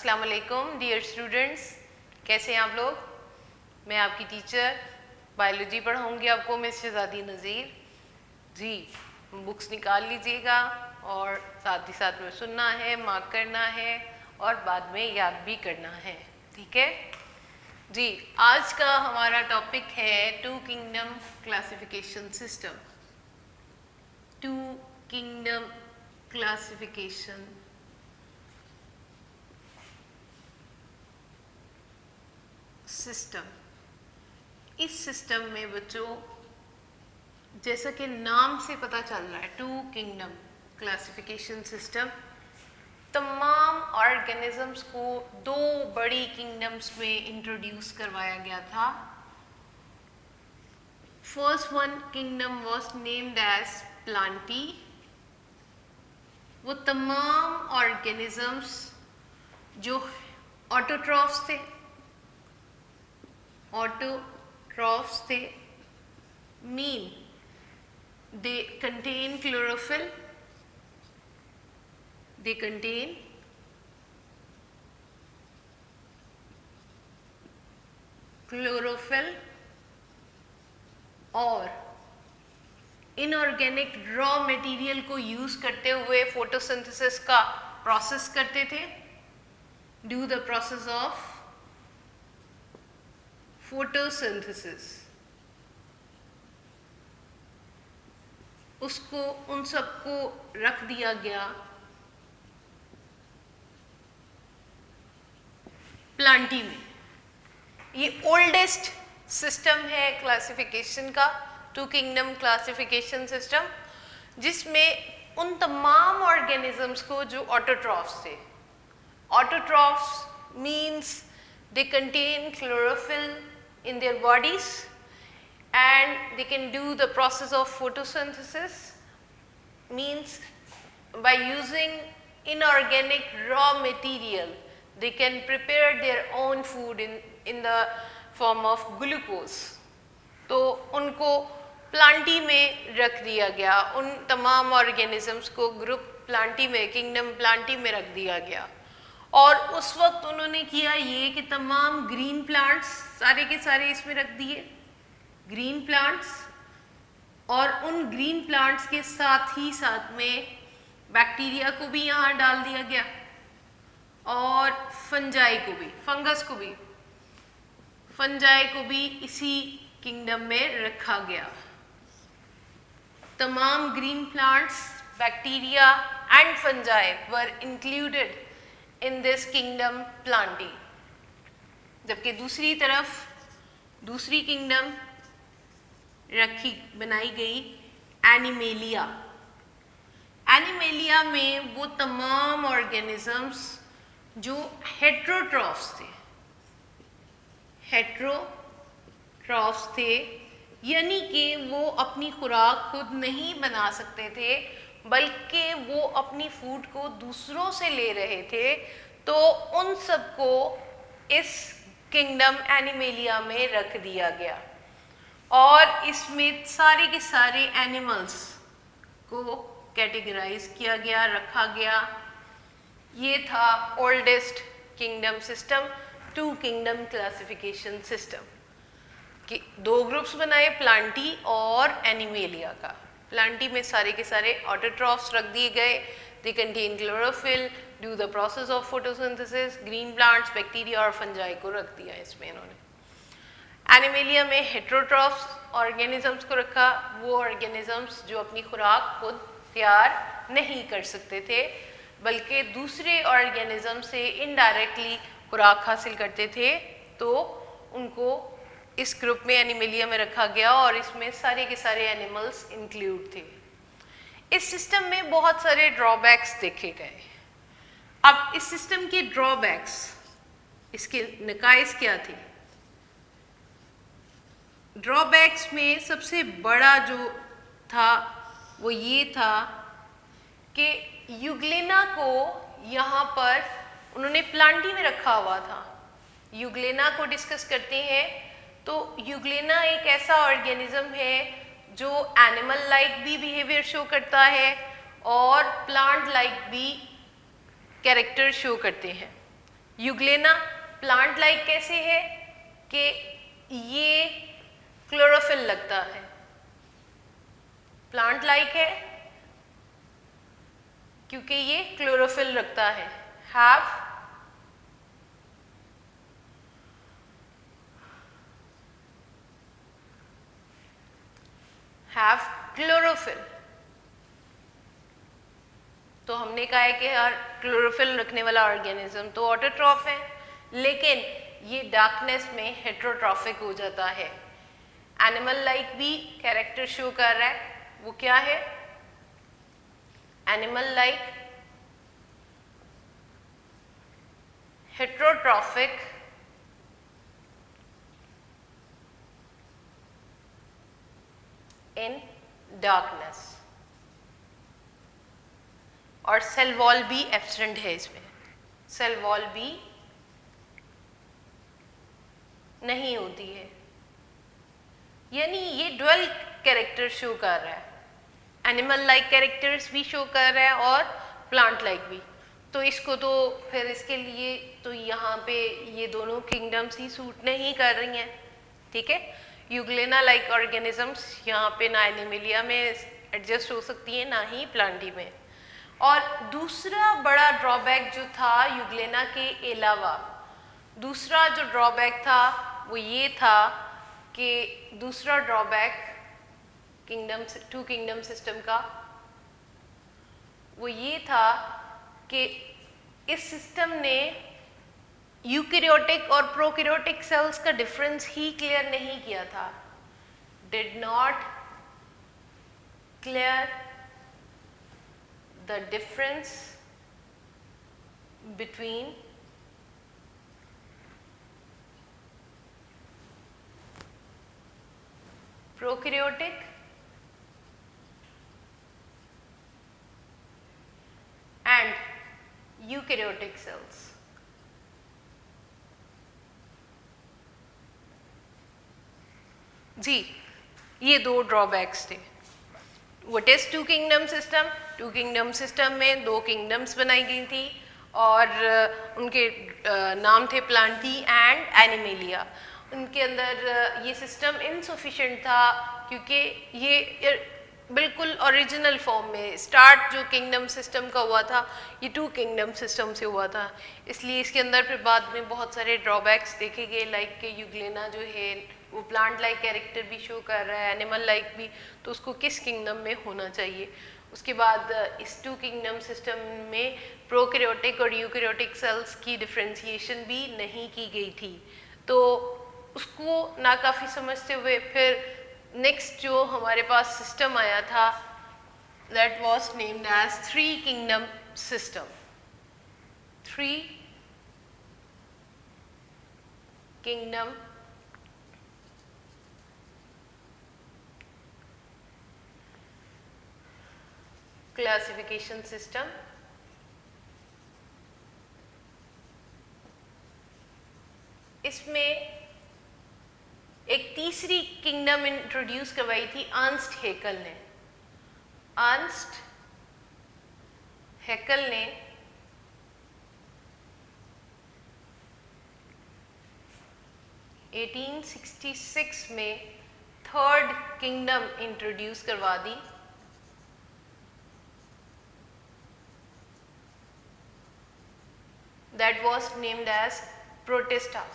अस्सलाम वालेकुम dear students, कैसे हैं आप लोग। मैं आपकी टीचर बायोलॉजी पढ़ाऊँगी आपको, मिस शहजादी नज़ीर जी। बुक्स निकाल लीजिएगा और साथ ही साथ में सुनना है, मार्क करना है और बाद में याद भी करना है, ठीक है जी। आज का हमारा टॉपिक है two kingdom classification system. Two kingdom classification system. इस सिस्टम में बच्चों, जैसा कि नाम से पता चल रहा है, टू किंगडम क्लासिफिकेशन सिस्टम तमाम ऑर्गेनिजम्स को दो बड़ी किंगडम्स में इंट्रोड्यूस करवाया गया था। First one kingdom was named as Plantae. वो तमाम ऑर्गेनिजम्स जो ऑटोट्रॉफ्स थे, mean they contain chlorophyll, they contain chlorophyll और इनऑर्गेनिक रॉ मटेरियल को यूज करते हुए फोटोसिंथेसिस का प्रोसेस करते थे, do the process of photosynthesis. उसको उन सबको रख दिया गया प्लांटी में। ये ओल्डेस्ट सिस्टम है क्लासिफिकेशन का, टू किंगडम क्लासिफिकेशन सिस्टम, जिसमें उन तमाम ऑर्गेनिजम्स को जो ऑटोट्रॉफ्स थे, autotrophs means they contain chlorophyll in their bodies and they can do the process of photosynthesis, means by using inorganic raw material they can prepare their own food in the form of glucose। तो उनको Plantae में रख दिया गया, उन तमाम organisms को group Plantae में, किंगडम प्लांटी में रख दिया गया। और उस वक्त उन्होंने किया ये कि तमाम ग्रीन प्लांट्स सारे के सारे इसमें रख दिए, ग्रीन प्लांट्स, और उन ग्रीन प्लांट्स के साथ ही साथ में बैक्टीरिया को भी यहाँ डाल दिया गया और फंजाई को भी, फंगस को भी, फंजाई को भी इसी किंगडम में रखा गया। तमाम green plants, bacteria and fungi were included in this kingdom plantae। जबकि दूसरी तरफ दूसरी किंगडम बनाई गई एनिमेलिया। एनिमेलिया में वो तमाम ऑर्गेनिजम्स जो हेट्रोट्रॉफ्स थे, यानी कि वो अपनी खुराक खुद नहीं बना सकते थे बल्कि वो अपनी फूड को दूसरों से ले रहे थे, तो उन सबको इस किंगडम एनिमेलिया में रख दिया गया और इसमें सारे के सारे एनिमल्स को कैटेगराइज किया गया, रखा गया। ये था oldest kingdom system, two kingdom classification system कि दो ग्रुप्स बनाए, प्लांटी और एनिमेलिया का। प्लांटी में सारे के सारे ऑटोट्रॉफ्स रख दिए गए, they contain chlorophyll, do the process of photosynthesis, green plants, bacteria और फंजाई को रख दिया इसमें इन्होंने। एनिमेलिया में हेट्रोट्रॉफ्स ऑर्गेनिजम्स को रखा, वो ऑर्गेनिजम्स जो अपनी खुराक खुद तैयार नहीं कर सकते थे बल्कि दूसरे ऑर्गेनिज्म से इनडायरेक्टली खुराक हासिल करते थे, तो उनको इस ग्रुप में एनिमेलिया में रखा गया और इसमें सारे के सारे एनिमल्स इंक्लूड थे। इस सिस्टम में बहुत सारे ड्रॉबैक्स देखे गए। अब इस सिस्टम के ड्रॉबैक्स, इसके नकाइस क्या थे? ड्रॉबैक्स में सबसे बड़ा जो था वो ये था कि यूग्लेना को यहाँ पर उन्होंने प्लांटी में रखा हुआ था। यूग्लेना को डिस्कस करते हैं तो यूग्लेना एक ऐसा ऑर्गेनिज्म है जो एनिमल लाइक भी बिहेवियर शो करता है और प्लांट लाइक भी कैरेक्टर शो करते हैं। यूग्लेना प्लांट लाइक कैसे है कि ये क्लोरोफिल लगता है, प्लांट लाइक है क्योंकि ये क्लोरोफिल रखता है। Have chlorophyll. तो हमने कहा है कि हर क्लोरोफिल रखने वाला ऑर्गेनिज्म तो ऑटोट्रॉफ है, लेकिन ये डार्कनेस में हेट्रोट्रॉफिक हो जाता है। एनिमल लाइक भी कैरेक्टर शो कर रहा है, वो क्या है? Animal like heterotrophic in darkness, और सेल वॉल भी एब्सेंट है इसमें, सेल वॉल भी नहीं होती है, यानी ये ड्वेल कैरेक्टर शो कर रहा है। एनिमल लाइक कैरेक्टर्स भी शो कर रहा है और प्लांट लाइक भी। तो इसको तो फिर इसके लिए तो यहाँ पे ये दोनों किंगडम्स ही सूट नहीं कर रही हैं, ठीक है। यूग्लेना लाइक ऑर्गेनिजम्स यहाँ पे ना एनिमिलिया में एडजस्ट हो सकती है, ना ही प्लांटी में। और दूसरा बड़ा ड्रॉबैक जो था यूग्लेना के अलावा, दूसरा जो ड्रॉबैक था वो ये था कि दूसरा ड्रॉबैक टू किंगडम सिस्टम का वो ये था कि इस सिस्टम ने यूकैरियोटिक और प्रोकैरियोटिक सेल्स का डिफरेंस ही क्लियर नहीं किया था, did not clear the difference between prokaryotic and eukaryotic cells। जी, ये दो ड्रॉबैक्स थे। What is two kingdom system? Two kingdom system में दो किंगडम्स बनाई गई थी और उनके नाम थे प्लांटी एंड एनिमेलिया। उनके अंदर ये सिस्टम इनसफिशिएंट था क्योंकि ये बिल्कुल ओरिजिनल फॉर्म में स्टार्ट जो किंगडम सिस्टम का हुआ था ये टू किंगडम सिस्टम से हुआ था, इसलिए इसके अंदर फिर बाद में बहुत सारे ड्रॉबैक्स देखे गए, लाइक के यूग्लेना जो है वो प्लांट लाइक कैरेक्टर भी शो कर रहा है, एनिमल लाइक भी, तो उसको किस किंगडम में होना चाहिए। उसके बाद इस टू किंगडम सिस्टम में प्रोकैरियोटिक और यूकैरियोटिक सेल्स की डिफ्रेंशिएशन भी नहीं की गई थी, तो उसको नाकाफ़ी समझते हुए फिर नेक्स्ट जो हमारे पास सिस्टम आया था that was named as three kingdom system. Three kingdom classification system. इसमें एक तीसरी किंगडम इंट्रोड्यूस करवाई थी अर्नस्ट हैकेल ने। अर्नस्ट हैकेल ने (1866) में थर्ड किंगडम इंट्रोड्यूस करवा दी, that was named as protista.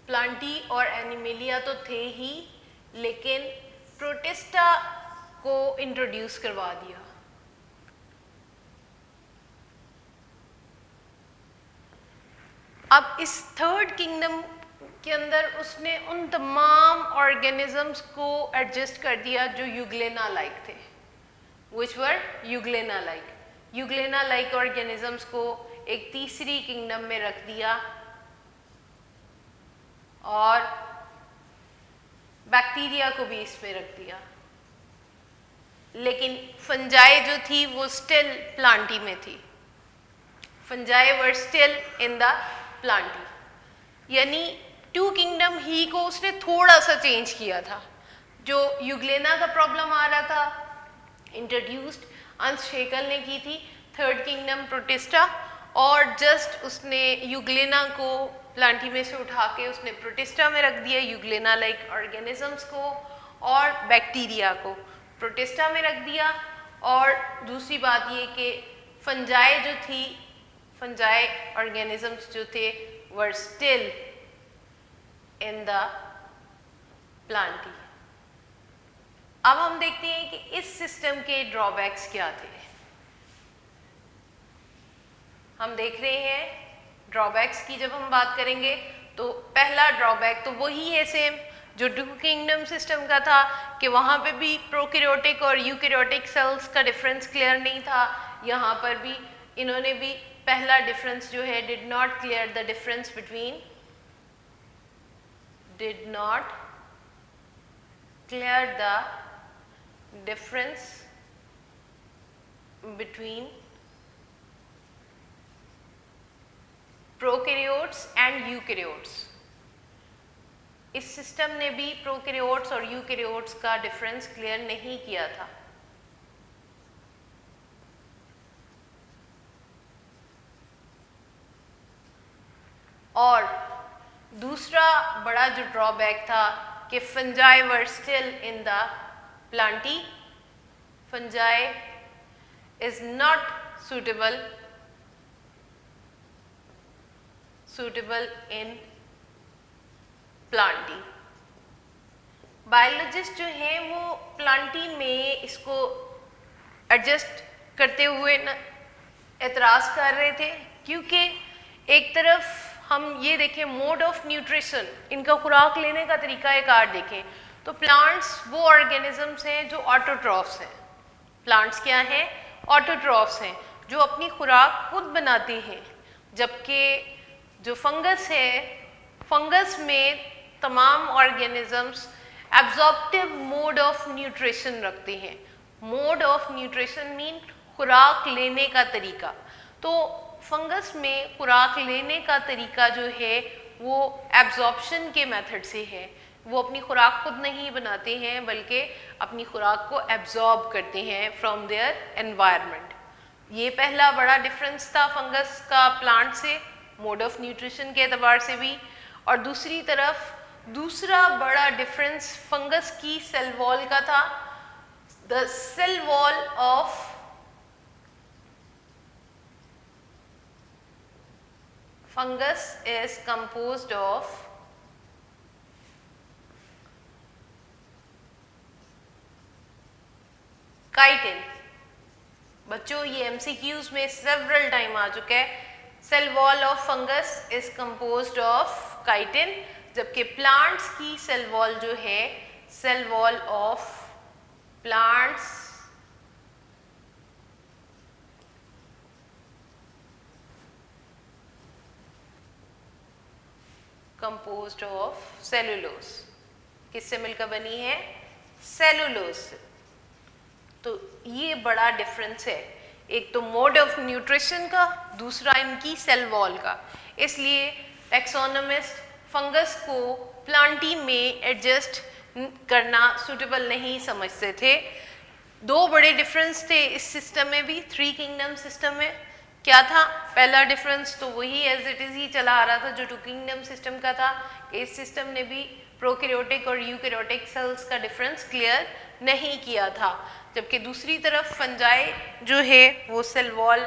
Plantae और एनिमेलिया तो थे ही, लेकिन प्रोटिस्टा को इंट्रोड्यूस करवा दिया। अब इस थर्ड किंगडम के अंदर उसने उन तमाम ऑर्गेनिजम्स को एडजस्ट कर दिया जो यूग्लेना लाइक थे, which were Euglena like. Euglena like organisms को एक तीसरी किंगडम में रख दिया और बैक्टीरिया को भी इसमें रख दिया, लेकिन फंजाई जो थी वो स्टिल प्लांटी में थी। Fungi were still in the Plantae, यानी टू किंगडम ही को उसने थोड़ा सा चेंज किया था। जो यूग्लेना का प्रॉब्लम आ रहा था इंट्रोड्यूस्ड अर्नस्ट हैकेल ने की थी, थर्ड किंगडम प्रोटिस्टा, और जस्ट उसने यूग्लेना को प्लांटी में से उठा के उसने प्रोटिस्टा में रख दिया, यूग्लेना लाइक ऑर्गेनिजम्स को और बैक्टीरिया को प्रोटिस्टा में रख दिया। और दूसरी बात ये कि फंजाई जो थी, फंजाई ऑर्गेनिजम्स जो थे were still in the Plantae. अब हम देखते हैं कि इस सिस्टम के ड्रॉबैक्स क्या थे। हम देख रहे हैं ड्रॉबैक्स की जब हम बात करेंगे तो पहला ड्रॉबैक तो वही है सेम जो टू किंगडम सिस्टम का था कि वहाँ पे भी प्रोकैरियोटिक और यूकैरियोटिक सेल्स का डिफरेंस क्लियर नहीं था। यहाँ पर भी इन्होंने भी पहला डिफरेंस जो है did not clear the difference between, did not clear the difference between prokaryotes and eukaryotes. इस सिस्टम ने भी प्रोकैरियोट्स और यूकैरियोट्स का डिफरेंस क्लियर नहीं किया था। और दूसरा बड़ा जो ड्रॉबैक था कि fungi were still in the Plantae, fungi is not suitable in Plantae. Biologist जो हैं वो प्लांटी में इसको एडजस्ट करते हुए न एतराज़ कर रहे थे, क्योंकि एक तरफ हम ये देखें मोड ऑफ न्यूट्रिशन, इनका खुराक लेने का तरीका कार देखें तो प्लांट्स वो ऑर्गेनिजम्स हैं जो ऑटोट्रॉफ्स हैं। प्लांट्स क्या हैं? ऑटोट्रॉफ्स हैं जो अपनी खुराक खुद बनाते हैं, जबकि जो फंगस है, फंगस में तमाम organisms absorptive mode of nutrition रखते हैं। मोड ऑफ न्यूट्रिशन मीन खुराक लेने का तरीका। तो फंगस में खुराक लेने का तरीका जो है वो एब्जॉर्प्शन के मेथड से है। वो अपनी खुराक खुद नहीं बनाते हैं बल्कि अपनी खुराक को एब्जॉर्ब करते हैं फ्रॉम देयर एनवायरनमेंट। ये पहला बड़ा डिफरेंस था फंगस का प्लांट से, मोड ऑफ न्यूट्रिशन के एतबार से भी। और दूसरी तरफ दूसरा बड़ा डिफरेंस फंगस की सेल वॉल का था। The cell wall of fungus is composed of chitin। बच्चों ये MCQs में several टाइम आ चुका है। Cell wall of fungus is composed of chitin, जबकि प्लांट्स की सेल वॉल जो है, cell wall of plants composed of cellulose. किससे मिलकर बनी है? सेलुलोज से। तो ये बड़ा डिफरेंस है, एक तो मोड ऑफ न्यूट्रिशन का, दूसरा इनकी सेल वॉल का। इसलिए टैक्सोनॉमिस्ट फंगस को प्लांटी में एडजस्ट करना सूटेबल नहीं समझते थे। दो बड़े डिफरेंस थे इस सिस्टम में भी, थ्री किंगडम सिस्टम में। क्या था पहला डिफरेंस? तो वही एज इट इज़ ही चला आ रहा था जो टू किंगडम सिस्टम का था। इस सिस्टम ने भी प्रोकैरियोटिक और यूकैरियोटिक सेल्स का डिफरेंस क्लियर नहीं किया था, जबकि दूसरी तरफ फंजाई जो है वो cell wall,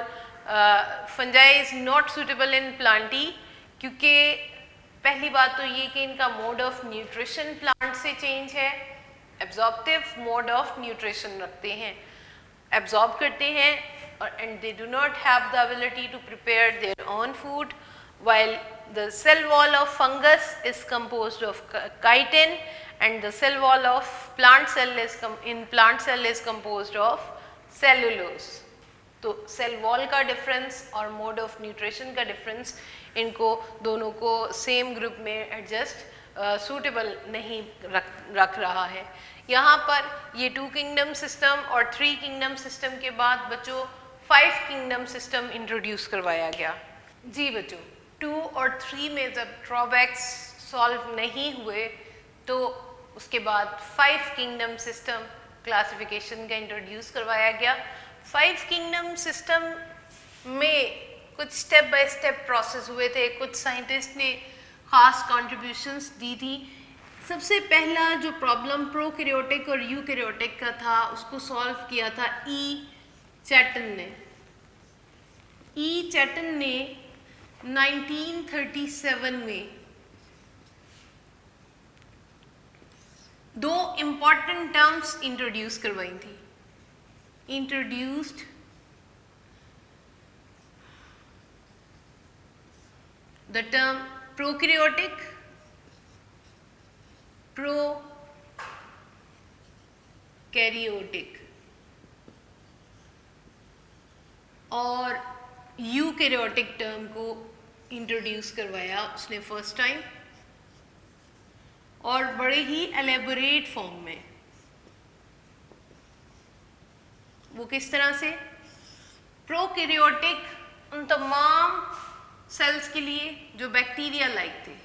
fungi is not suitable in Plantae, क्योंकि पहली बात तो ये कि इनका मोड ऑफ न्यूट्रिशन प्लांट से चेंज है। एब्जॉर्प्टिव मोड ऑफ न्यूट्रिशन रखते हैं, एब्जॉर्ब करते हैं, and they do not have the ability to prepare their own food, while the cell wall of fungus is composed of chitin and the cell wall of plant cell is composed of cellulose। तो cell wall का difference और mode of nutrition का difference, इनको दोनों को same group में adjust suitable नहीं रख रहा है। यहाँ पर ये टू किंगडम सिस्टम और थ्री किंगडम सिस्टम के बाद बच्चों फाइव किंगडम सिस्टम इंट्रोड्यूस करवाया गया। जी बच्चों, टू और थ्री में जब ड्रॉबैक्स सॉल्व नहीं हुए तो उसके बाद फाइव किंगडम सिस्टम क्लासिफिकेशन का इंट्रोड्यूस करवाया गया। फाइव किंगडम सिस्टम में कुछ स्टेप बाय स्टेप प्रोसेस हुए थे, कुछ साइंटिस्ट ने खास कंट्रीब्यूशंस दी थी। सबसे पहला जो प्रॉब्लम प्रोकैरियोटिक और यूकैरियोटिक का था उसको सॉल्व किया था ई चैटन ने। ई चैटन ने 1937 में दो इम्पॉर्टेंट टर्म्स इंट्रोड्यूस करवाई थी। Introduced the term prokaryotic, prokaryotic और यूकैरियोटिक टर्म को इंट्रोड्यूस करवाया उसने फर्स्ट टाइम, और बड़े ही एलेबोरेट फॉर्म में। वो किस तरह से? प्रोकैरियोटिक उन तमाम सेल्स के लिए जो बैक्टीरिया लाइक थे,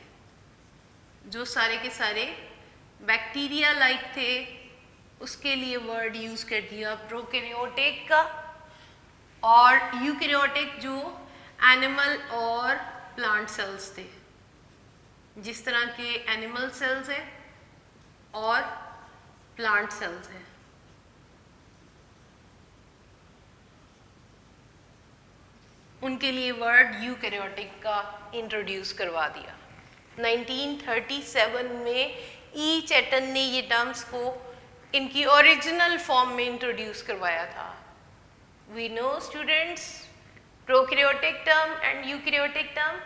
जो सारे के सारे बैक्टीरिया लाइक थे, उसके लिए वर्ड यूज कर दिया प्रोकैरियोटिक का। और यूकैरियोटिक जो एनिमल और प्लांट सेल्स थे, जिस तरह के एनिमल सेल्स हैं और प्लांट सेल्स हैं। उनके लिए वर्ड यूकैरियोटिक का इंट्रोड्यूस करवा दिया। 1937 में ई चैटन ने ये टर्म्स को इनकी ओरिजिनल फॉर्म में इंट्रोड्यूस करवाया था। We know students prokaryotic term and eukaryotic term.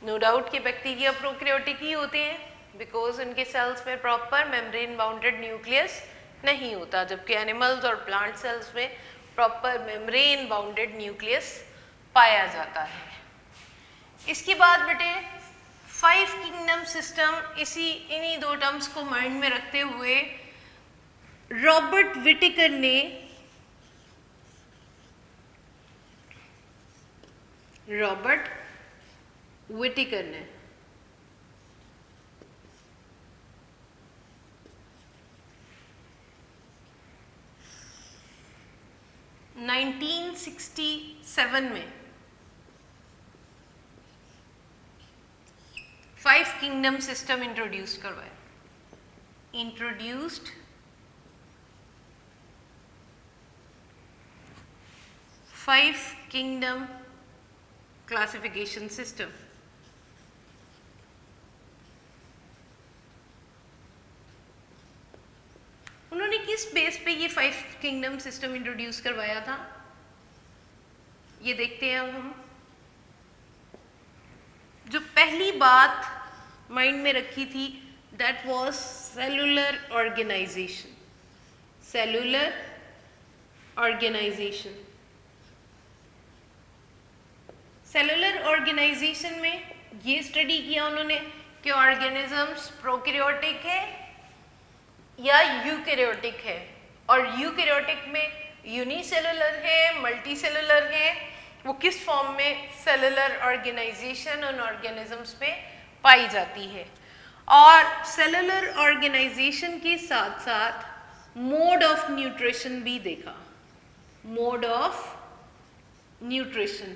No doubt कि बैक्टीरिया प्रोकैरियोटिक ही होते हैं, बिकॉज उनके सेल्स में प्रॉपर मेम्ब्रेन बाउंडेड न्यूक्लियस नहीं होता, जबकि एनिमल्स और प्लांट सेल्स में प्रॉपर मेम्ब्रेन बाउंडेड न्यूक्लियस पाया जाता है। इसके बाद बेटे 5 किंगडम सिस्टम, इन्हीं दो टर्म्स को माइंड में रखते हुए रॉबर्ट विटेकर ने विटेकर ने 1967 में 5 किंगडम सिस्टम इंट्रोड्यूस करवाया। Introduced 5 kingdom classification system. उन्होंने किस बेस पे ये 5 किंगडम सिस्टम इंट्रोड्यूस करवाया था, ये देखते हैं अब हम। जो पहली बात माइंड में रखी थी that was cellular organisation. Cellular organisation. Cellular organisation में ये स्टडी किया उन्होंने कि ऑर्गेनिजम्स प्रोकैरियोटिक है या यूकैरियोटिक है, और यूकैरियोटिक में यूनिसेलुलर है, मल्टीसेलुलर है, वो किस फॉर्म में सेलुलर ऑर्गेनाइजेशन उन ऑर्गेनिजम्स में पाई जाती है। और सेलुलर ऑर्गेनाइजेशन के साथ साथ मोड ऑफ न्यूट्रिशन भी देखा। मोड ऑफ न्यूट्रिशन,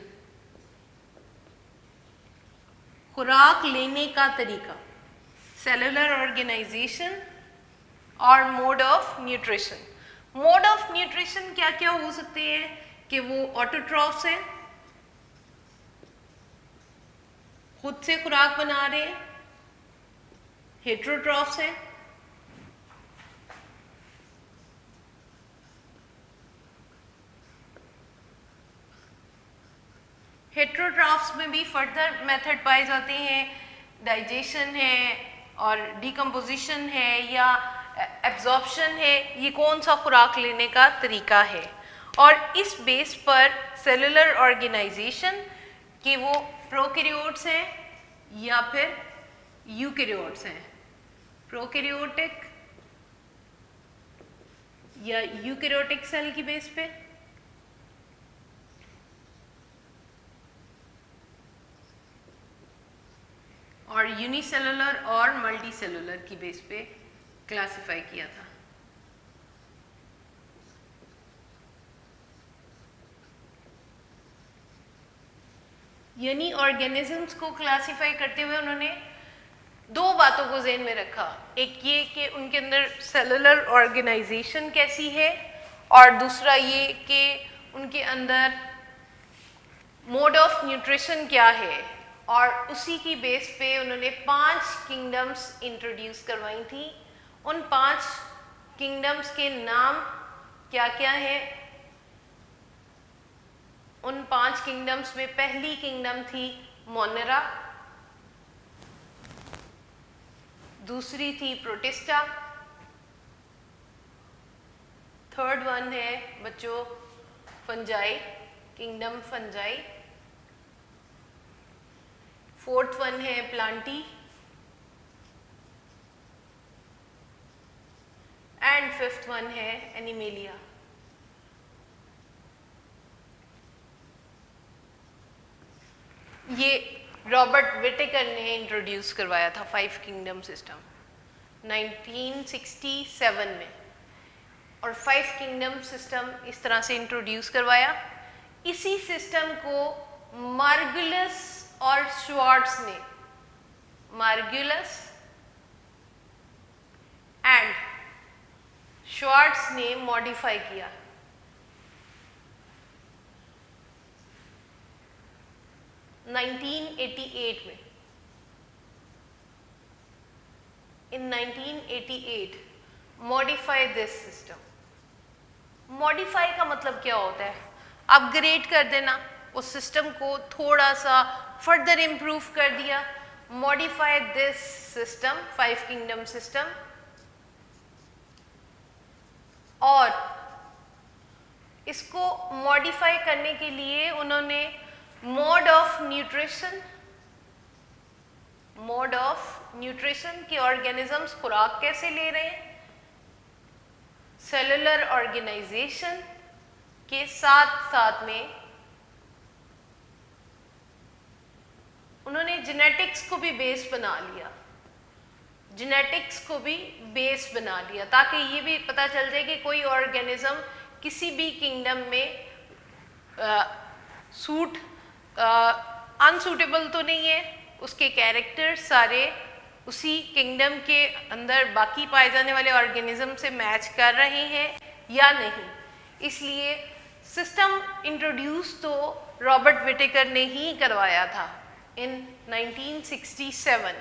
खुराक लेने का तरीका, सेलुलर ऑर्गेनाइजेशन और mode of nutrition. Mode of nutrition क्या क्या हो सकते हैं कि वो ऑटोट्रॉफ्स हैं, खुद से खुराक बना रहे हैं, हेट्रोट्रॉफ्स हैं, हेट्रोट्रॉफ्स में भी फर्दर मेथड पाए जाते हैं, डाइजेशन है और डिकम्पोजिशन है या एब्जॉर्प्शन है, ये कौन सा खुराक लेने का तरीका है। और इस बेस पर सेलुलर ऑर्गेनाइजेशन कि वो प्रोकैरियोट्स हैं या फिर यूकैरियोट्स हैं, प्रोकैरियोटिक या यूकैरियोटिक सेल की बेस पे। और यूनिसेलुलर और मल्टीसेलुलर की बेस पे क्लासिफाई किया था। यानी ऑर्गेनिजम्स को क्लासिफाई करते हुए उन्होंने दो बातों को ज़हन में रखा, एक ये कि उनके अंदर सेलुलर ऑर्गेनाइजेशन कैसी है, और दूसरा ये कि उनके अंदर मोड ऑफ न्यूट्रिशन क्या है। और उसी की बेस पे उन्होंने 5 किंगडम्स इंट्रोड्यूस करवाई थी। उन 5 किंगडम्स के नाम क्या क्या है? उन 5 किंगडम्स में पहली किंगडम थी मोनेरा, दूसरी थी प्रोटिस्टा, थर्ड वन है बच्चों fungi, kingdom fungi, fourth one है प्लांटी, एंड फिफ्थ वन है एनिमेलिया। ये रॉबर्ट विटेकर ने इंट्रोड्यूस करवाया था 5 किंगडम सिस्टम 1967 में, और 5 किंगडम सिस्टम इस तरह से इंट्रोड्यूस करवाया। इसी सिस्टम को मार्गुलस और श्वार्ट्ज ने, मार्गुलस एंड श्वार्ट्ज ने मॉडिफाई किया। In 1988 modify this system। modify का मतलब क्या होता है? अपग्रेड कर देना, उस सिस्टम को थोड़ा सा फर्दर इम्प्रूव कर दिया। modify this system 5 kingdom system, और इसको मॉडिफाई करने के लिए उन्होंने mode of nutrition, mode of nutrition की ऑर्गेनिजम्स खुराक कैसे ले रहे हैं, सेलुलर ऑर्गेनाइजेशन के साथ साथ में उन्होंने जेनेटिक्स को भी बेस बना लिया, जेनेटिक्स को भी बेस बना लिया, ताकि ये भी पता चल जाए कि कोई ऑर्गेनिज्म किसी भी किंगडम में सूट अनसूटेबल तो नहीं है, उसके कैरेक्टर सारे उसी किंगडम के अंदर बाकी पाए जाने वाले ऑर्गेनिज्म से मैच कर रहे हैं या नहीं। इसलिए सिस्टम इंट्रोड्यूस तो रॉबर्ट विटेकर ने ही करवाया था इन 1967।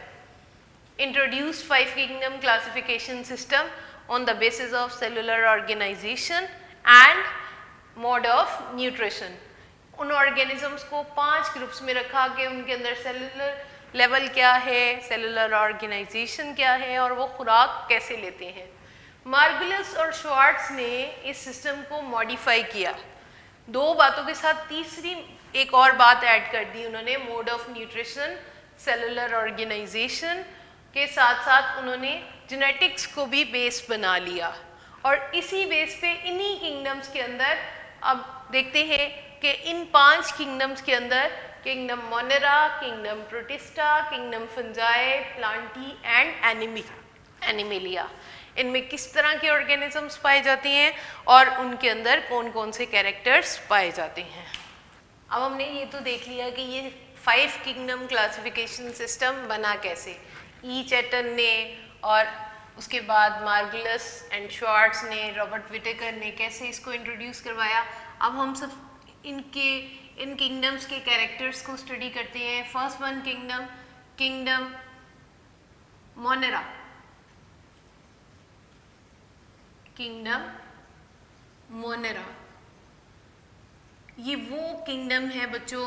introduced 5 kingdom classification system on the basis of cellular organization and mode of nutrition। उन ऑर्गेनिजम्स को 5 ग्रुप्स में रखा कि उनके अंदर सेलुलर लेवल क्या है, सेलुलर ऑर्गेनाइजेशन क्या है, और वो खुराक कैसे लेते हैं। मार्गुलस और श्वार्ट्ज ने इस सिस्टम को मॉडिफाई किया। 2 बातों के साथ तीसरी एक और बात ऐड कर दी उन्होंने, mode of nutrition, cellular organisation के साथ साथ उन्होंने जेनेटिक्स को भी बेस बना लिया। और इसी बेस पे इन्हीं किंगडम्स के अंदर अब देखते हैं कि इन 5 किंगडम्स के अंदर kingdom Monera, kingdom protista, kingdom fungi, Plantae and animalia, इनमें किस तरह के ऑर्गेनिजम्स पाए जाते हैं और उनके अंदर कौन कौन से कैरेक्टर्स पाए जाते हैं। अब हमने ये तो देख लिया कि ये 5 किंगडम क्लासिफिकेशन सिस्टम बना कैसे। ई चैटन ने और उसके बाद मार्गुलस एंड श्वार्ट्ज ने, रॉबर्ट विटेकर ने कैसे इसको इंट्रोड्यूस करवाया। अब हम सब इन किंगडम्स के कैरेक्टर्स को स्टडी करते हैं। First one kingdom, kingdom Monera, kingdom Monera, ये वो किंगडम है बच्चों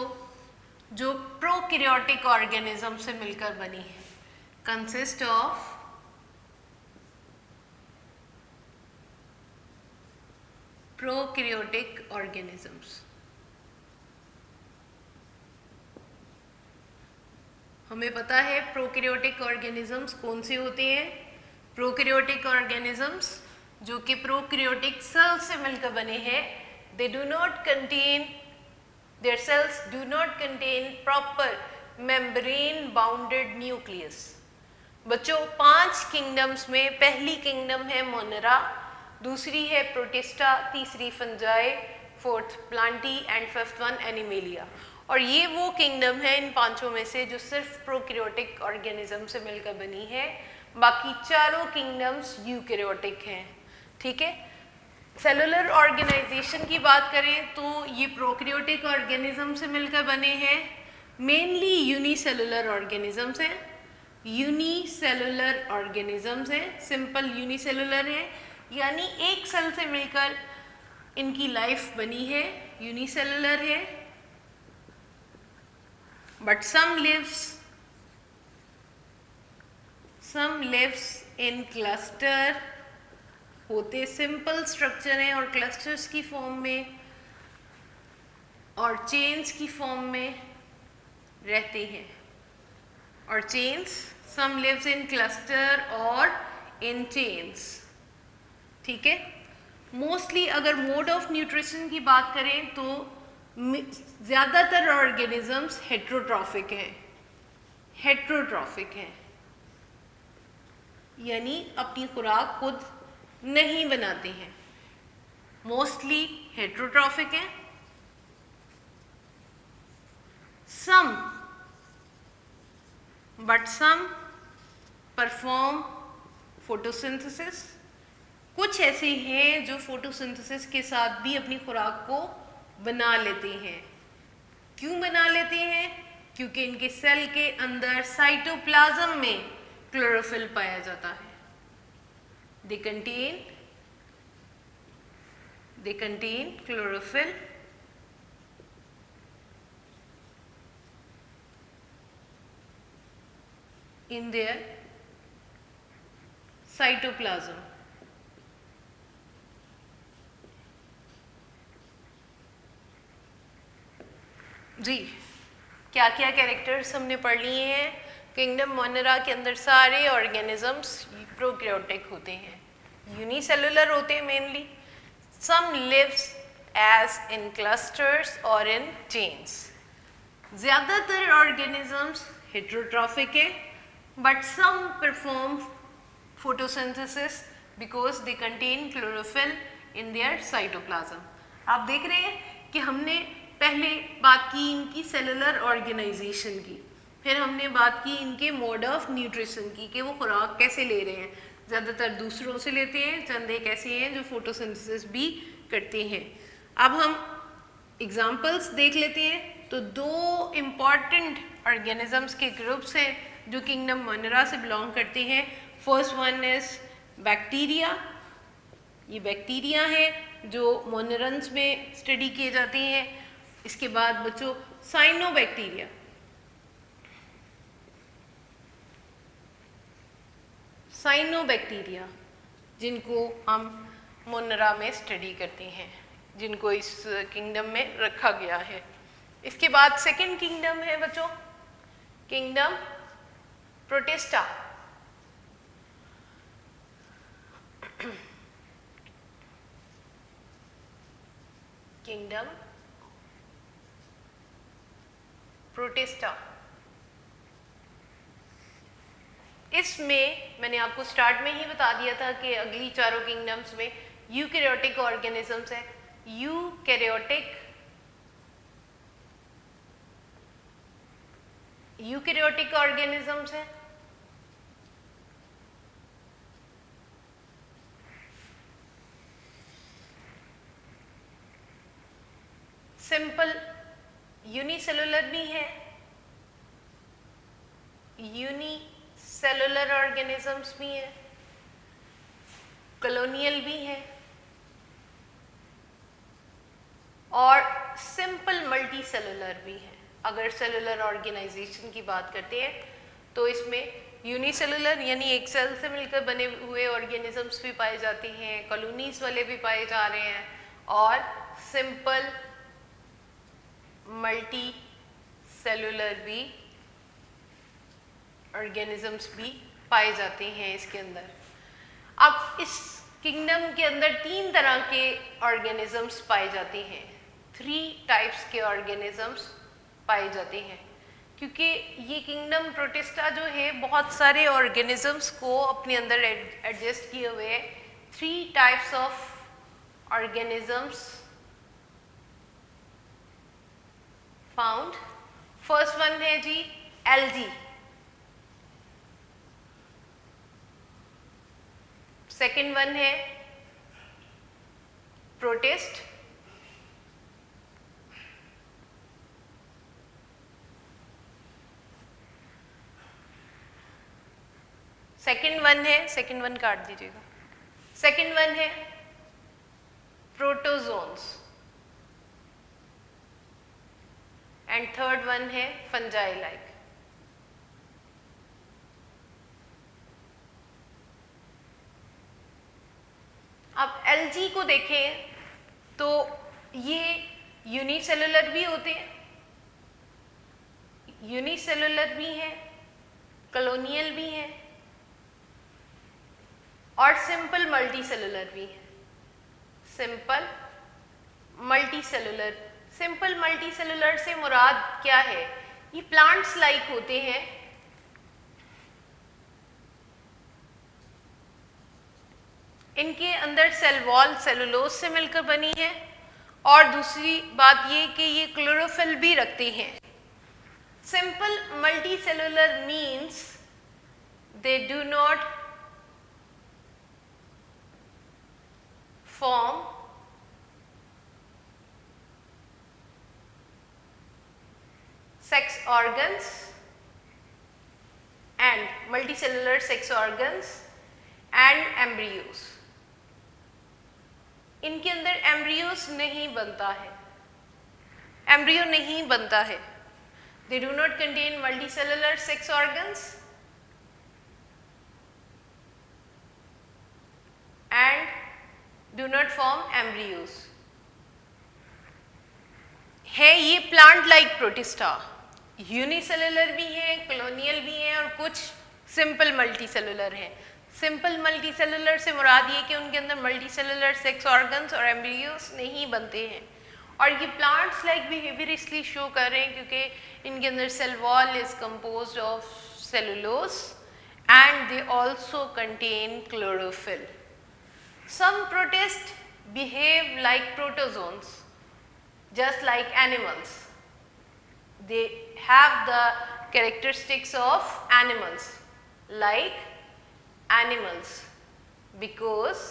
जो प्रोकैरियोटिक ऑर्गेनिज्म से मिलकर बनी है। Consist of prokaryotic organisms. हमें पता है प्रोकैरियोटिक ऑर्गेनिजम्स कौन से होते हैं। प्रोकैरियोटिक ऑर्गेनिजम्स जो कि प्रोकैरियोटिक सेल से मिलकर बने हैं, they do not contain, their cells do not contain proper membrane bounded nucleus। बच्चों 5 किंगडम्स में पहली किंगडम है मोनेरा, दूसरी है प्रोटिस्टा, तीसरी fungi, fourth Plantae and fifth one animalia. और ये वो किंगडम है इन पांचों में से जो सिर्फ प्रोकैरियोटिक ऑर्गेनिज्म से मिलकर बनी है, बाकी चारों किंगडम्स यूकैरियोटिक हैं। ठीक है, सेलुलर ऑर्गेनाइजेशन की बात करें तो ये प्रोकैरियोटिक ऑर्गेनिज्म से मिलकर बने हैं, मेनली यूनिसेलुलर ऑर्गेनिजम्स हैं, यूनिसेलुलर ऑर्गेनिजम्स हैं, सिंपल यूनिसेलुलर है, यानी एक सेल से मिलकर इनकी लाइफ बनी है, यूनिसेलुलर है। But some lives in cluster, होते सिंपल स्ट्रक्चर हैं और क्लस्टर्स की फॉर्म में और चेन्स की फॉर्म में रहते हैं। और chains, some lives in cluster और इन चेन्स। ठीक है, मोस्टली अगर मोड ऑफ न्यूट्रिशन की बात करें तो ज़्यादातर ऑर्गेनिजम्स हेट्रोट्रॉफिक हैं, यानी अपनी खुराक खुद नहीं बनाते हैं, मोस्टली हेट्रोट्रॉफिक हैं। सम परफॉर्म फोटोसिंथेसिस, कुछ ऐसे हैं जो फोटोसिंथेसिस के साथ भी अपनी खुराक को बना लेते हैं। क्यों बना लेते हैं? क्योंकि इनके सेल के अंदर साइटोप्लाज्म में क्लोरोफिल पाया जाता है। They contain chlorophyll in their cytoplasm. जी, क्या क्या कैरेक्टर्स हमने पढ़ लिए हैं? किंगडम मोनेरा के अंदर सारे ऑर्गेनिजम्स प्रोकैरियोटिक होते हैं, यूनिसेलुलर होते हैं mainly. Some lives as in clusters और इन चेन्स। ज़्यादातर ऑर्गेनिजम्स हेट्रोट्रॉफिक है, but some perform photosynthesis because they contain chlorophyll in their cytoplasm. आप देख रहे हैं कि हमने पहले बात की इनकी सेलुलर ऑर्गेनाइजेशन की, फिर हमने बात की इनके मोड ऑफ न्यूट्रिशन की कि वो खुराक कैसे ले रहे हैं। ज़्यादातर दूसरों से लेते हैं, चंद एक ऐसे हैं जो फोटोसिंथेसिस भी करते हैं। अब हम एग्जाम्पल्स देख लेते हैं। तो दो इम्पॉर्टेंट ऑर्गेनिजम्स के ग्रुप्स हैं जो किंगडम मोनेरा से बिलोंग करते हैं। फर्स्ट वन इज बैक्टीरिया, ये बैक्टीरिया हैं जो मोनेरन्स में स्टडी किए जाते हैं। इसके बाद बच्चों साइनोबैक्टीरिया, जिनको हम मोनेरा में स्टडी करते हैं, जिनको इस किंगडम में रखा गया है। इसके बाद सेकंड किंगडम है बच्चों किंगडम प्रोटिस्टा। किंगडम प्रोटिस्टा, इसमें मैंने आपको स्टार्ट में ही बता दिया था कि अगली चारों किंगडम्स में यूकैरियोटिक ऑर्गेनिजम्स है। यूकैरियोटिक ऑर्गेनिजम्स है। सिंपल यूनिसेलुलर भी है, यूनिसेलुलर ऑर्गेनिजम्स भी है, कॉलोनियल भी है और सिंपल मल्टी सेलुलर भी है। अगर सेलुलर ऑर्गेनाइजेशन की बात करते हैं तो इसमें यूनिसेलुलर यानी एक सेल से मिलकर बने हुए ऑर्गेनिजम्स भी पाए जाते हैं, कॉलोनीज वाले भी पाए जा रहे हैं और सिंपल मल्टी सेलुलर भी ऑर्गेनिजम्स भी पाए जाते हैं इसके अंदर। अब इस किंगडम के अंदर तीन तरह के ऑर्गेनिजम्स पाए जाते हैं, 3 टाइप्स के ऑर्गेनिजम्स पाए जाते हैं, क्योंकि ये किंगडम प्रोटिस्टा जो है बहुत सारे ऑर्गेनिजम्स को अपने अंदर एडजस्ट किए हुए है। 3 types of organisms found. First one है जी एल्गी, सेकेंड वन है प्रोटिस्ट, सेकेंड वन काट दीजिएगा, सेकेंड वन है प्रोटोजोन्स एंड थर्ड वन है फंजाई लाइक। अब एल्गी को देखें तो ये यूनिसेलुलर भी होते हैं, यूनिसेलुलर भी हैं, कॉलोनियल भी हैं और सिंपल मल्टीसेलुलर भी है। सिंपल मल्टीसेलुलर, सिंपल मल्टीसेलुलर से मुराद क्या है? ये प्लांट्स लाइक होते हैं, इनके अंदर सेल वॉल सेलुलोज से मिलकर बनी है और दूसरी बात ये कि ये क्लोरोफिल भी रखते हैं। Simple multicellular means they do not form sex organs and multicellular sex organs and embryos। इनके अंदर एम्ब्रियोस नहीं बनता है, एम्ब्रियो नहीं बनता है। They do not contain multicellular sex organs and do not form embryos। है ये प्लांट लाइक प्रोटिस्टा, यूनिसेलुलर भी हैं, कॉलोनियल भी हैं और कुछ सिंपल मल्टीसेलुलर हैं। सिंपल मल्टीसेलुलर से मुराद ये कि उनके अंदर मल्टीसेलुलर सेक्स ऑर्गन्स और एम्ब्रियोस नहीं बनते हैं और ये प्लांट्स लाइक बिहेवियर इसलिए शो कर रहे हैं क्योंकि इनके अंदर cell wall is composed of cellulose and they also contain chlorophyll. Some protists behave like protozoans, just like animals. They have the characteristics of animals, like animals, because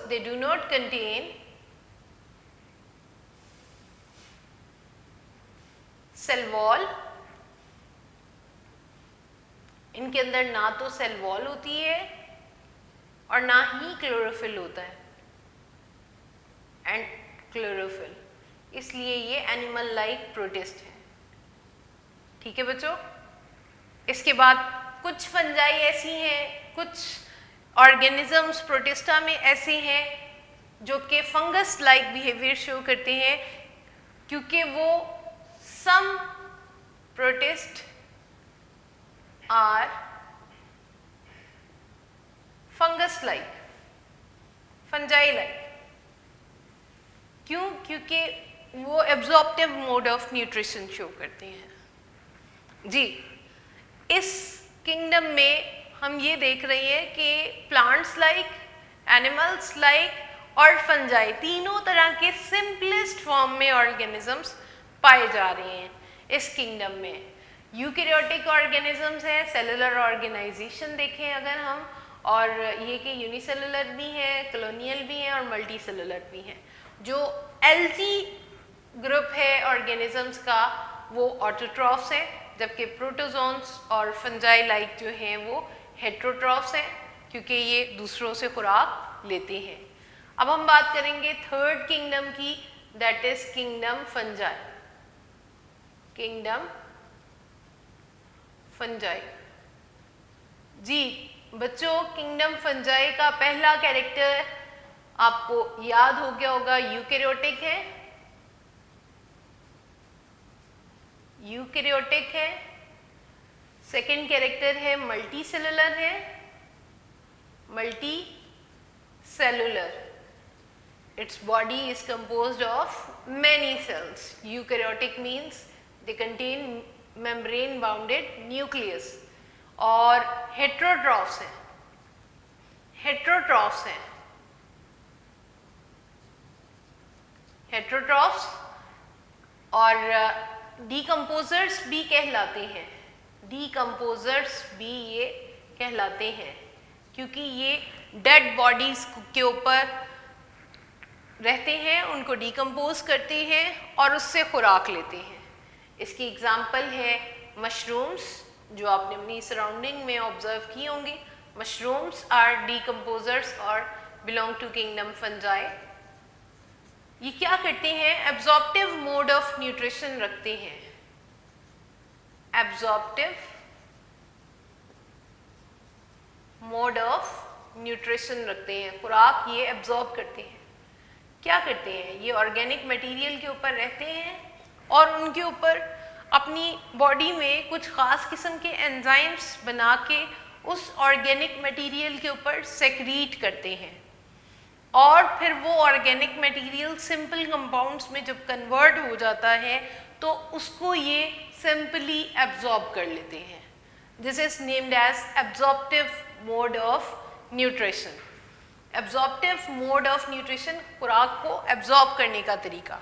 they do not contain cell wall। इनके अंदर ना तो cell wall होती है और ना ही chlorophyll होता है एंड क्लोरोफिल, इसलिए ये एनिमल लाइक प्रोटिस्ट है। ठीक है बच्चों, इसके बाद कुछ फंजाई ऐसी हैं, कुछ ऑर्गेनिजम्स प्रोटिस्टा में ऐसे हैं जो कि फंगस लाइक बिहेवियर शो करते हैं क्योंकि वो some protist are fungus like, fungi like. क्यों? क्योंकि वो absorptive mode of nutrition show करते हैं। जी, इस किंगडम में हम ये देख रहे हैं कि प्लांट्स लाइक, एनिमल्स लाइक और फंजाई तीनों तरह के सिंपलेस्ट फॉर्म में ऑर्गेनिजम्स पाए जा रहे हैं इस किंगडम में। यूकैरियोटिक ऑर्गेनिजम्स हैं, सेलुलर ऑर्गेनाइजेशन देखें अगर हम, और ये कि यूनिसेलुलर भी हैं, कॉलोनियल भी हैं और मल्टी सेलुलर भी हैं। जो एल्गी ग्रुप है ऑर्गेनिजम्स का वो ऑटोट्रॉफ्स हैं, जबकि प्रोटोजोन्स और फंजाई लाइक जो हैं वो हेट्रोट्रॉफ्स हैं क्योंकि ये दूसरों से खुराक लेते हैं। अब हम बात करेंगे थर्ड किंगडम की, that is kingdom fungi. Kingdom fungi. जी बच्चों, किंगडम फंजाई का पहला कैरेक्टर आपको याद हो गया होगा, यूकैरियोटिक है, यूकैरियोटिक है। सेकेंड कैरेक्टर है मल्टी सेलुलर है, multi cellular. its body is composed of many cells. Eukaryotic means they contain membrane bounded nucleus। और हेट्रोट्रॉफ्स हैं, हेट्रोट्रॉफ्स हैं। हेट्रोट्रॉफ्स और डीकम्पोजर्स भी कहलाते हैं, डीकम्पोजर्स भी ये कहलाते हैं क्योंकि ये डेड बॉडीज के ऊपर रहते हैं, उनको डीकम्पोज करते हैं और उससे खुराक लेते हैं। इसकी एग्जाम्पल है मशरूम्स, जो आपने अपनी सराउंडिंग में ऑब्जर्व की होंगी। मशरूम्स आर डीकम्पोजर्स और बिलोंग टू किंगडम फंजाई। ये क्या करते हैं? एब्जॉर्प्टिव मोड ऑफ न्यूट्रिशन रखते हैं, एब्जॉर्प्टिव मोड ऑफ न्यूट्रिशन रखते हैं, खुराक ये एब्जॉर्ब करते हैं। क्या करते हैं? ये ऑर्गेनिक मटेरियल के ऊपर रहते हैं और उनके ऊपर अपनी बॉडी में कुछ ख़ास किस्म के एंजाइम्स बना के उस ऑर्गेनिक मटेरियल के ऊपर सेक्रीट करते हैं और फिर वो ऑर्गेनिक मटेरियल सिंपल कंपाउंड्स में जब कन्वर्ट हो जाता है तो उसको ये सिंपली एब्जॉर्ब कर लेते हैं। This is named as absorptive mode of nutrition. Absorptive mode of nutrition, खुराक को एब्जॉर्ब करने का तरीका।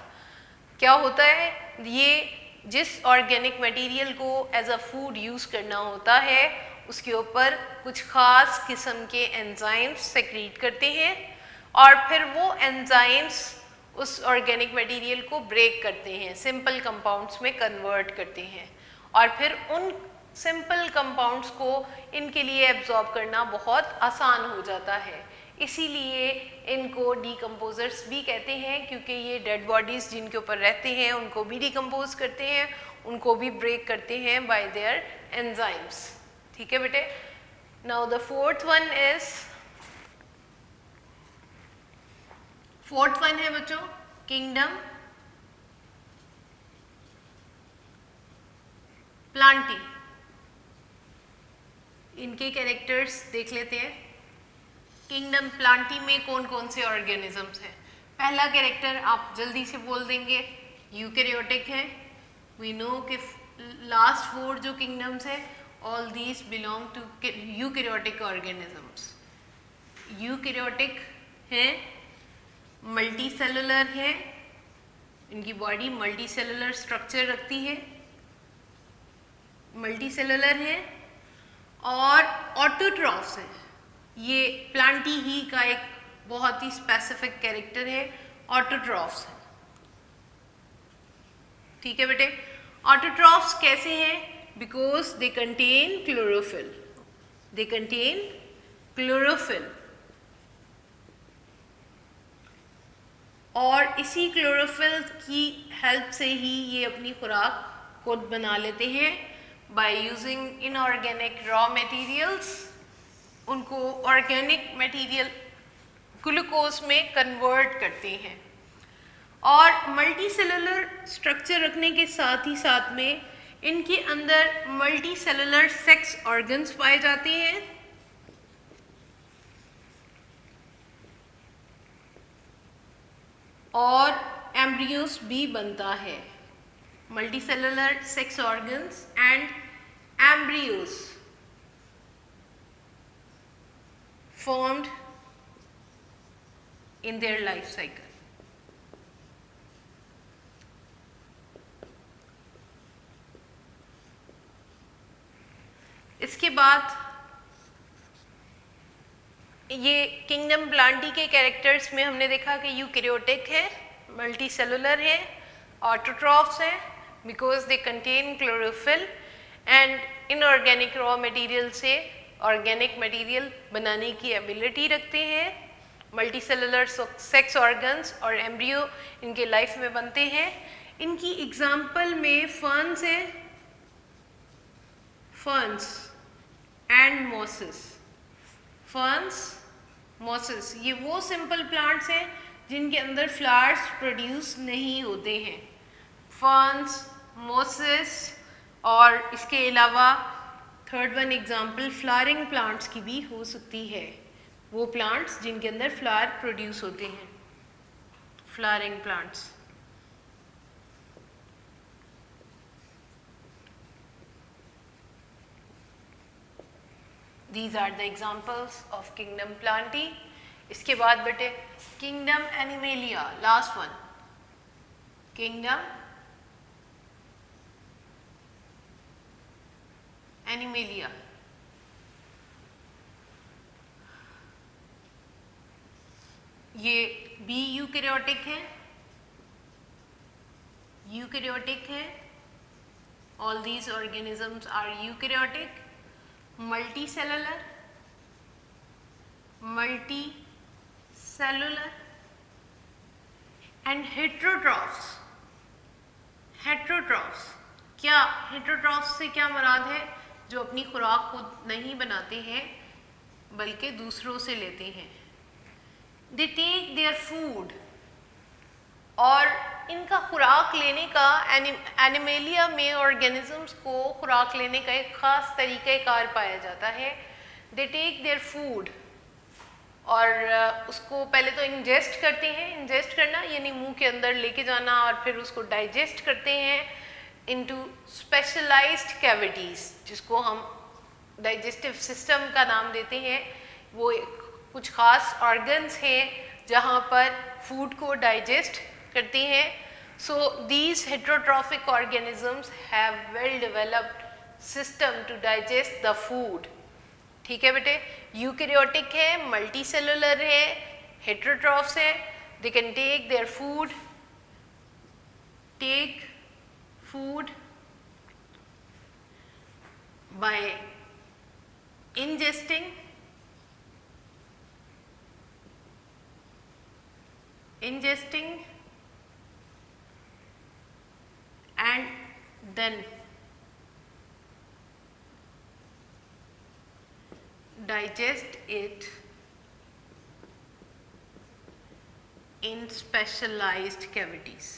क्या होता है? ये जिस ऑर्गेनिक मटेरियल को एज अ फूड यूज़ करना होता है उसके ऊपर कुछ ख़ास किस्म के एंजाइम्स सेक्रीट करते हैं और फिर वो एंजाइम्स उस ऑर्गेनिक मटेरियल को ब्रेक करते हैं, सिंपल कंपाउंड्स में कन्वर्ट करते हैं और फिर उन सिंपल कंपाउंड्स को इनके लिए एब्जॉर्ब करना बहुत आसान हो जाता है। इसीलिए इनको डीकम्पोजर्स भी कहते हैं क्योंकि ये डेड बॉडीज़ जिनके ऊपर रहते हैं उनको भी डीकम्पोज करते हैं, उनको भी ब्रेक करते हैं बाय देयर एंजाइम्स। ठीक है बेटे। नाउ द फोर्थ वन है बच्चों किंगडम प्लांटी। इनके कैरेक्टर्स देख लेते हैं। किंगडम प्लांटी में कौन कौन से ऑर्गेनिजम्स हैं? पहला कैरेक्टर आप जल्दी से बोल देंगे, यूकैरियोटिक है। वी नो कि लास्ट 4 जो किंगडम्स है all these belong to eukaryotic organisms. Eukaryotic हैं, मल्टी सेलुलर है, इनकी बॉडी मल्टी सेलुलर स्ट्रक्चर रखती है, मल्टी सेलुलर है और ऑटोट्रॉफ्स है। ये प्लांटी ही का एक बहुत ही स्पेसिफिक कैरेक्टर है, ऑटोट्रॉफ्स है। ठीक है बेटे। ऑटोट्रॉफ्स कैसे हैं? Because they contain chlorophyll, they contain chlorophyll और इसी क्लोरोफिल की हेल्प से ही ये अपनी खुराक खुद बना लेते हैं by using inorganic raw materials. उनको ऑर्गेनिक मटेरियल ग्लूकोज में कन्वर्ट करते हैं और मल्टी सेलुलर स्ट्रक्चर रखने के साथ ही साथ में इनके अंदर मल्टी सेलुलर सेक्स ऑर्गन्स पाए जाते हैं और एम्ब्रियोस भी बनता है। Multi cellular sex organs and embryos formed in their life cycle. इसके बाद ये किंगडम प्लांटी के कैरेक्टर्स में हमने देखा कि यूकैरियोटिक है, मल्टी सेलुलर है, ऑटोट्रॉफ्स है because they contain chlorophyll and inorganic raw material से ऑर्गेनिक मटेरियल बनाने की एबिलिटी रखते हैं। मल्टी सेलुलर सेक्स ऑर्गन्स और एम्ब्रियो इनके लाइफ में बनते हैं। इनकी एग्जाम्पल में फर्न्स है, ferns and mosses. Ferns, mosses ये वो सिंपल प्लांट्स हैं जिनके अंदर फ्लावर्स प्रोड्यूस नहीं होते हैं। फर्न्स, मॉसेस और इसके अलावा third one example flowering plants की भी हो सकती है, वो प्लांट्स जिनके अंदर फ्लावर प्रोड्यूस होते हैं, flowering plants. These are the examples of kingdom plantae. इसके बाद बेटे kingdom Animalia, last one, kingdom Animalia. ये बी यूकैरियोटिक है, यूकैरियोटिक है, all these organisms are eukaryotic, multi cellular and heterotrophs. Heterotrophs क्या, हेट्रोट्रॉफ्स से क्या मुराद है? जो अपनी खुराक खुद नहीं बनाते हैं बल्कि दूसरों से लेते हैं। दे टेक देयर फूड, और इनका खुराक लेने का एनिमेलिया में ऑर्गेनिजम्स को खुराक लेने का एक ख़ास तरीक़ाकार पाया जाता है। दे टेक देयर फूड, और उसको पहले तो इंजेस्ट करते हैं। इंजेस्ट करना यानी मुंह के अंदर लेके जाना, और फिर उसको डाइजेस्ट करते हैं इनटू स्पेशलाइज्ड कैविटीज़, जिसको हम डाइजेस्टिव सिस्टम का नाम देते हैं। वो कुछ ख़ास ऑर्गन्स हैं जहाँ पर फूड को डाइजेस्ट करते हैं। So these heterotrophic organisms have well developed system to digest the food. ठीक है बेटे, यूकैरियोटिक है, मल्टी सेलुलर है, हेट्रोट्रॉफ्स है। They can take their food, take food by ingesting and then digest it in specialized cavities.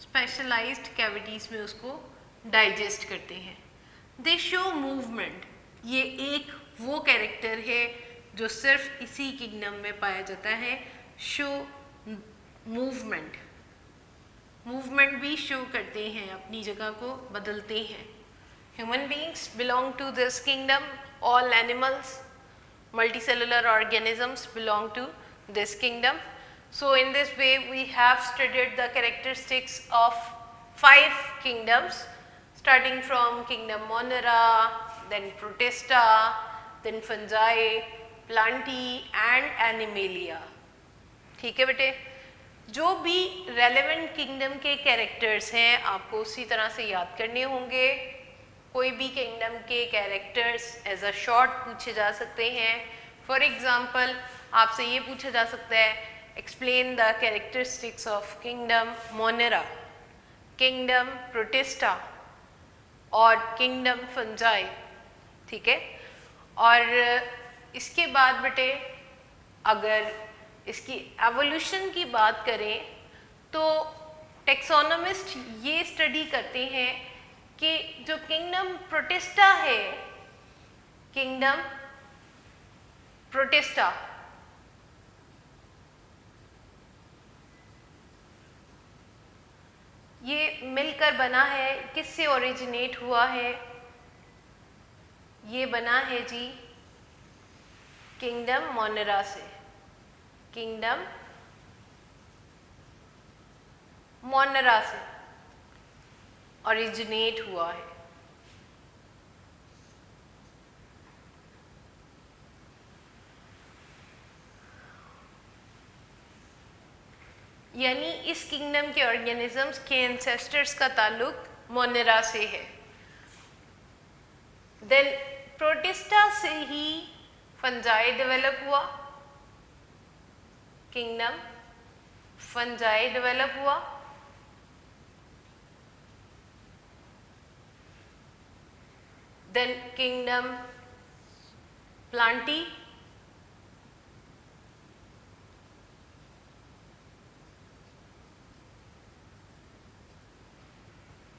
Specialised cavities में उसको digest करते हैं। दे शो मूवमेंट, ये एक वो कैरेक्टर है जो सिर्फ इसी किंगडम में पाया जाता है। शो मूवमेंट, मूवमेंट भी शो करते हैं, अपनी जगह को बदलते हैं। Human beings belong to this kingdom, all animals, multicellular organisms belong to this kingdom. So in this way we have studied the characteristics of 5 kingdoms, starting from kingdom Monera, then Protista, then Fungi, Plantae and Animalia. ठीक है बेटे, जो भी relevant kingdom के characters हैं आपको उसी तरह से याद करने होंगे। कोई भी किंगडम के कैरेक्टर्स एज अ शॉर्ट पूछे जा सकते हैं। फॉर एग्जांपल आपसे ये पूछा जा सकता है, explain the characteristics of kingdom Monera, kingdom protista और किंगडम फंजाई। ठीक है, और इसके बाद बेटे अगर इसकी एवोल्यूशन की बात करें तो टेक्सोनोमिस्ट ये स्टडी करते हैं कि जो किंगडम प्रोटिस्टा है, किंगडम प्रोटिस्टा ये मिलकर बना है, किससे ओरिजिनेट हुआ है? ये बना है जी किंगडम मोनेरा से, किंगडम मोनेरा से ओरिजिनेट हुआ है। यानी इस किंगडम के ऑर्गेनिजम्स के एंसेस्टर्स का ताल्लुक मोनेरा से है। देन प्रोटिस्टा से ही फंजाई डेवलप हुआ, किंगडम फंजाई डेवलप हुआ। देन किंगडम प्लांटी,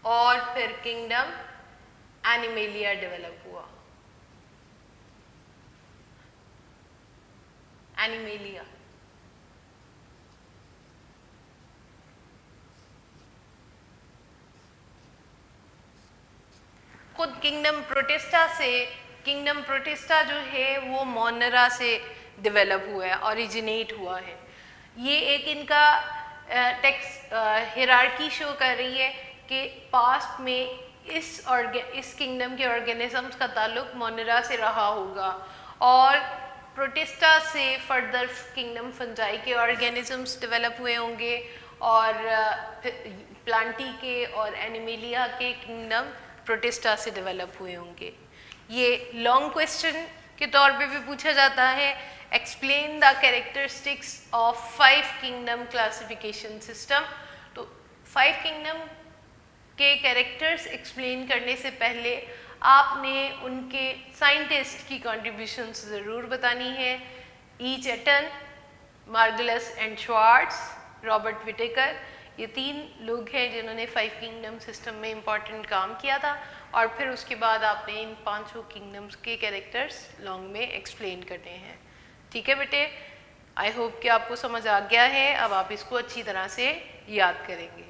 और फिर किंगडम एनिमेलिया डेवलप हुआ। एनिमेलिया खुद किंगडम प्रोटिस्टा से, किंगडम प्रोटिस्टा जो है वो मोनेरा से डेवलप हुआ है, ओरिजिनेट हुआ है। ये एक इनका टेक्स्ट हिरार्की शो कर रही है कि पास्ट में इस किंगडम के ऑर्गेनिजम्स का ताल्लुक मोनेरा से रहा होगा और प्रोटिस्टा से फर्दर किंगडम फंजाई के ऑर्गेनिजम्स डेवलप हुए होंगे और प्लांटी के और एनिमेलिया के किंगडम प्रोटिस्टा से डेवलप हुए होंगे। ये लॉन्ग क्वेश्चन के तौर पे भी पूछा जाता है। Explain the characteristics of 5 kingdom classification system. तो 5 किंगडम के कैरेक्टर्स एक्सप्लेन करने से पहले आपने उनके साइंटिस्ट की कॉन्ट्रीब्यूशंस ज़रूर बतानी है। ई चेटन, मार्गलस एंड श्वार्ट्ज, रॉबर्ट विटेकर, ये 3 लोग हैं जिन्होंने 5 किंगडम सिस्टम में इम्पॉर्टेंट काम किया था और फिर उसके बाद आपने इन 5 किंगडम्स के कैरेक्टर्स लॉन्ग में एक्सप्लेन करने हैं। ठीक है बेटे, आई होप कि आपको समझ आ गया है। अब आप इसको अच्छी तरह से याद करेंगे।